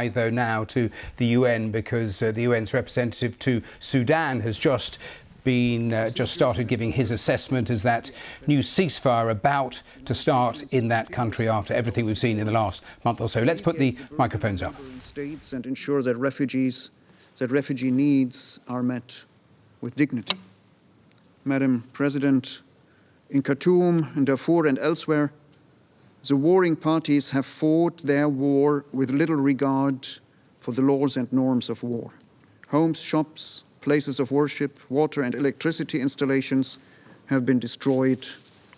eye, though, now to the UN, because the UN's representative to Sudan has just started giving his assessment as that new ceasefire about to start in that country after everything we've seen in the last month or so. Let's put the microphones up. States and ensure that refugee needs are met with dignity. Madam President, in Khartoum, in Darfur and elsewhere, the warring parties have fought their war with little regard for the laws and norms of war. Homes, shops, places of worship, water and electricity installations have been destroyed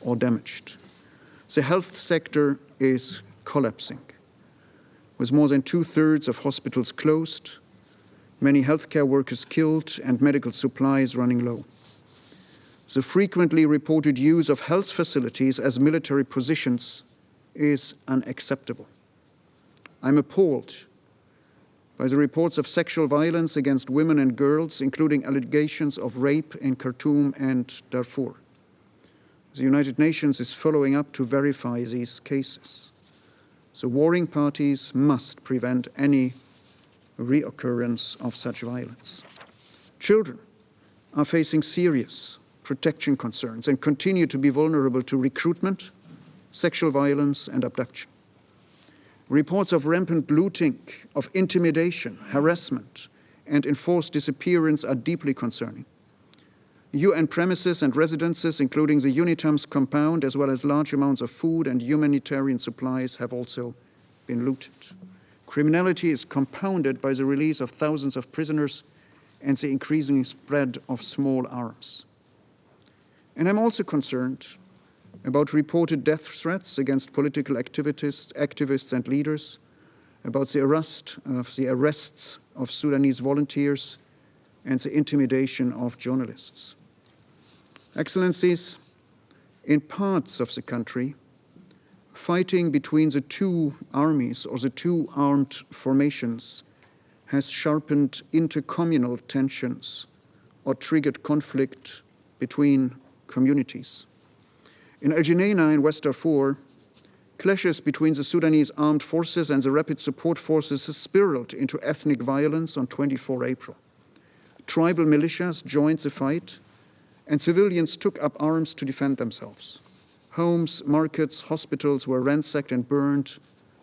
or damaged. The health sector is collapsing, with more than 2/3 of hospitals closed, many healthcare workers killed, and medical supplies running low. The frequently reported use of health facilities as military positions is unacceptable. I'm appalled by the reports of sexual violence against women and girls, including allegations of rape in Khartoum and Darfur. The United Nations is following up to verify these cases. The warring parties must prevent any reoccurrence of such violence. Children are facing serious protection concerns and continue to be vulnerable to recruitment, sexual violence, and abduction. Reports of rampant looting, of intimidation, harassment, and enforced disappearance are deeply concerning. UN premises and residences, including the UNITAM's compound, as well as large amounts of food and humanitarian supplies, have also been looted. Criminality is compounded by the release of thousands of prisoners and the increasing spread of small arms. And I'm also concerned about reported death threats against political activists and leaders, about the arrests of Sudanese volunteers, and the intimidation of journalists. Excellencies, in parts of the country, fighting between the two armies or the two armed formations has sharpened intercommunal tensions or triggered conflict between communities. In Al Geneina in West Darfur, clashes between the Sudanese armed forces and the rapid support forces spiraled into ethnic violence on 24 April. Tribal militias joined the fight, and civilians took up arms to defend themselves. Homes, markets, hospitals were ransacked and burned,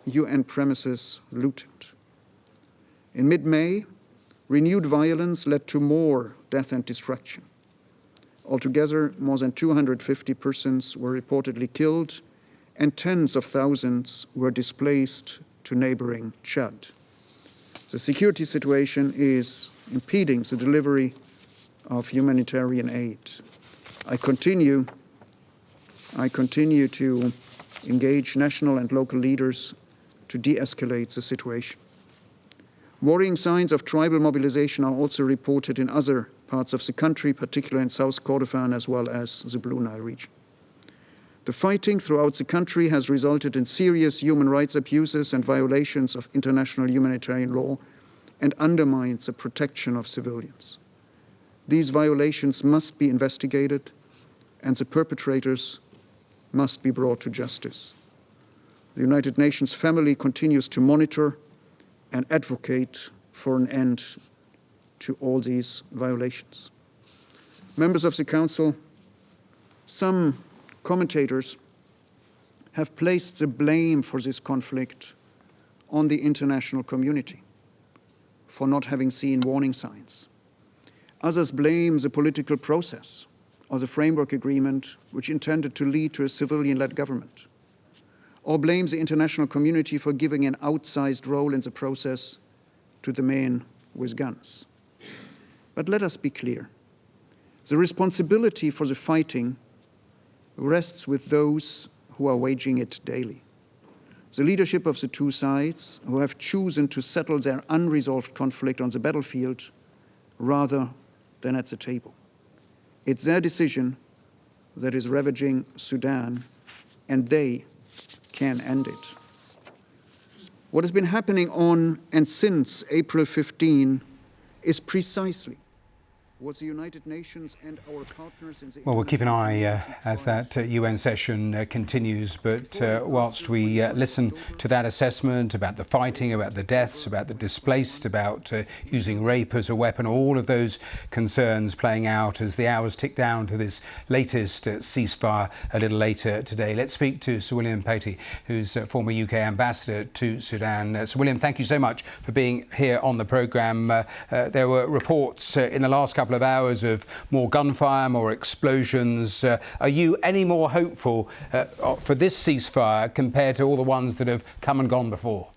UN premises looted. In mid-May, renewed violence led to more death and destruction. Altogether, more than 250 persons were reportedly killed, and tens of thousands were displaced to neighboring Chad. The security situation is impeding the delivery of humanitarian aid. I continue to engage national and local leaders to de-escalate the situation. Worrying signs of tribal mobilization are also reported in other parts of the country, particularly in South Kordofan as well as the Blue Nile region. The fighting throughout the country has resulted in serious human rights abuses and violations of international humanitarian law and undermines the protection of civilians. These violations must be investigated, and the perpetrators must be brought to justice. The United Nations family continues to monitor and advocate for an end to all these violations. Members of the Council, some commentators have placed the blame for this conflict on the international community for not having seen warning signs. Others blame the political process or the framework agreement which intended to lead to a civilian-led government, or blame the international community for giving an outsized role in the process to the men with guns. But let us be clear. The responsibility for the fighting rests with those who are waging it daily. The leadership of the two sides, who have chosen to settle their unresolved conflict on the battlefield rather than at the table. It's their decision that is ravaging Sudan, and they can end it. What has been happening on and since April 15 is precisely was the United Nations and our partners in the Well, we'll keep an eye international as that UN session continues. But whilst we listen to that assessment about the fighting, about the deaths, about the displaced, about using rape as a weapon, all of those concerns playing out as the hours tick down to this latest ceasefire a little later today. Let's speak to Sir William Patey, who's former UK ambassador to Sudan. Sir William, thank you so much for being here on the programme. There were reports in the last couple of hours of more gunfire, more explosions. Are you any more hopeful for this ceasefire compared to all the ones that have come and gone before?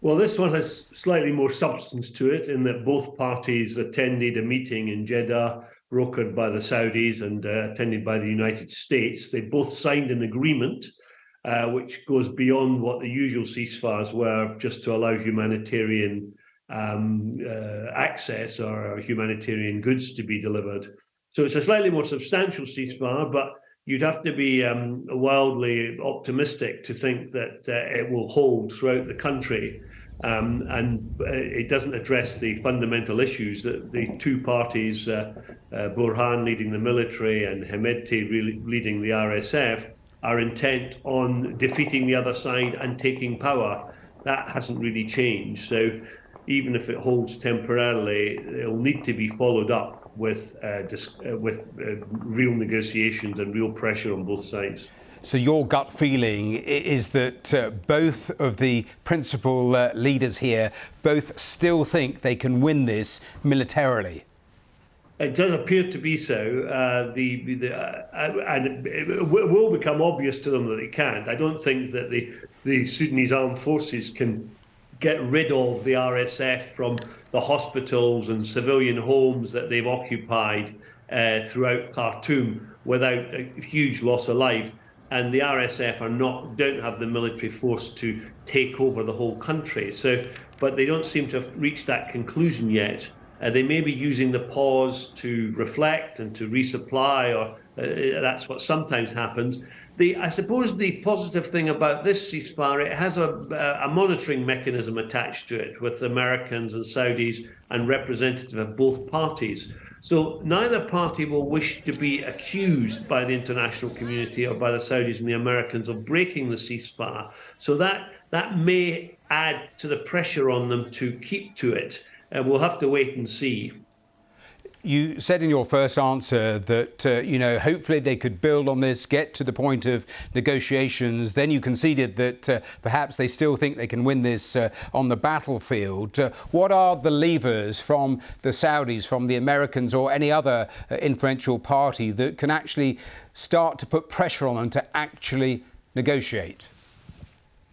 Well, this one has slightly more substance to it in that both parties attended a meeting in Jeddah, brokered by the Saudis and attended by the United States. They both signed an agreement which goes beyond what the usual ceasefires were, just to allow humanitarian access or humanitarian goods to be delivered. So it's a slightly more substantial ceasefire, but you'd have to be wildly optimistic to think that it will hold throughout the country. And it doesn't address the fundamental issues that the two parties, Burhan leading the military and Hemedti leading the RSF, are intent on defeating the other side and taking power. That hasn't really changed. So even if it holds temporarily, it'll need to be followed up with real negotiations and real pressure on both sides. So your gut feeling is that both of the principal leaders here both still think they can win this militarily? It does appear to be so, and it will become obvious to them that they can't. I don't think that the Sudanese armed forces can get rid of the RSF from the hospitals and civilian homes that they've occupied throughout Khartoum without a huge loss of life. And the RSF don't have the military force to take over the whole country. But they don't seem to have reached that conclusion yet. They may be using the pause to reflect and to resupply, or that's what sometimes happens. I suppose the positive thing about this ceasefire, it has a monitoring mechanism attached to it with Americans and Saudis and representatives of both parties. So neither party will wish to be accused by the international community or by the Saudis and the Americans of breaking the ceasefire. So that may add to the pressure on them to keep to it. And we'll have to wait and see. You said in your first answer that, hopefully they could build on this, get to the point of negotiations. Then you conceded that perhaps they still think they can win this on the battlefield. What are the levers from the Saudis, from the Americans or any other influential party that can actually start to put pressure on them to actually negotiate?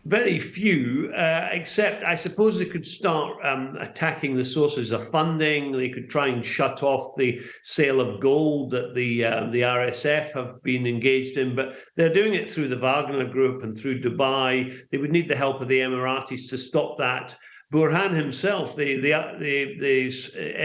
Very few, except I suppose they could start attacking the sources of funding. They could try and shut off the sale of gold that the RSF have been engaged in, but they're doing it through the Wagner Group and through Dubai. They would need the help of the Emiratis to stop that. Burhan himself, the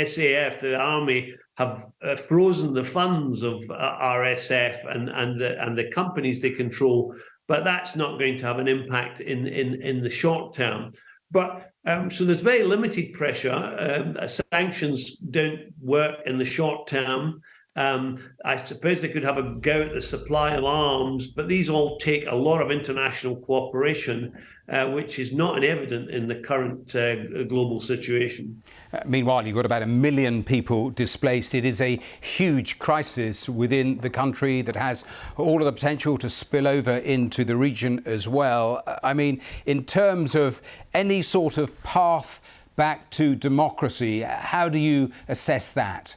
SAF, the army, have frozen the funds of RSF and the companies they control. But that's not going to have an impact in the short term. But so there's very limited pressure. Sanctions don't work in the short term. I suppose they could have a go at the supply of arms, but these all take a lot of international cooperation, which is not evident in the current global situation. Meanwhile, you've got about 1 million people displaced. It is a huge crisis within the country that has all of the potential to spill over into the region as well. I mean, in terms of any sort of path back to democracy, how do you assess that?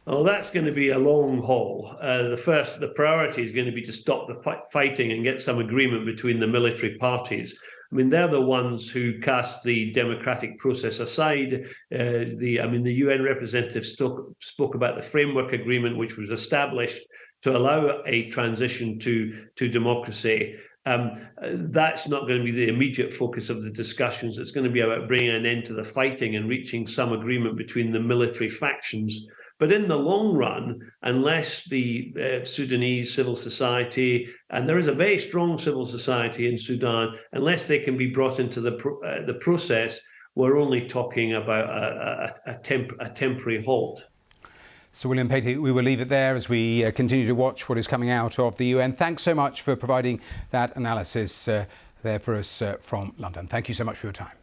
Oh, that's going to be a long haul. The priority is going to be to stop the fighting and get some agreement between the military parties. I mean, they're the ones who cast the democratic process aside. The UN representative spoke about the framework agreement, which was established to allow a transition to democracy. That's not going to be the immediate focus of the discussions. It's going to be about bringing an end to the fighting and reaching some agreement between the military factions. But in the long run, unless the Sudanese civil society, and there is a very strong civil society in Sudan, unless they can be brought into the process, we're only talking about a temporary halt. So, William Patey, we will leave it there as we continue to watch what is coming out of the UN. Thanks so much for providing that analysis there for us from London. Thank you so much for your time.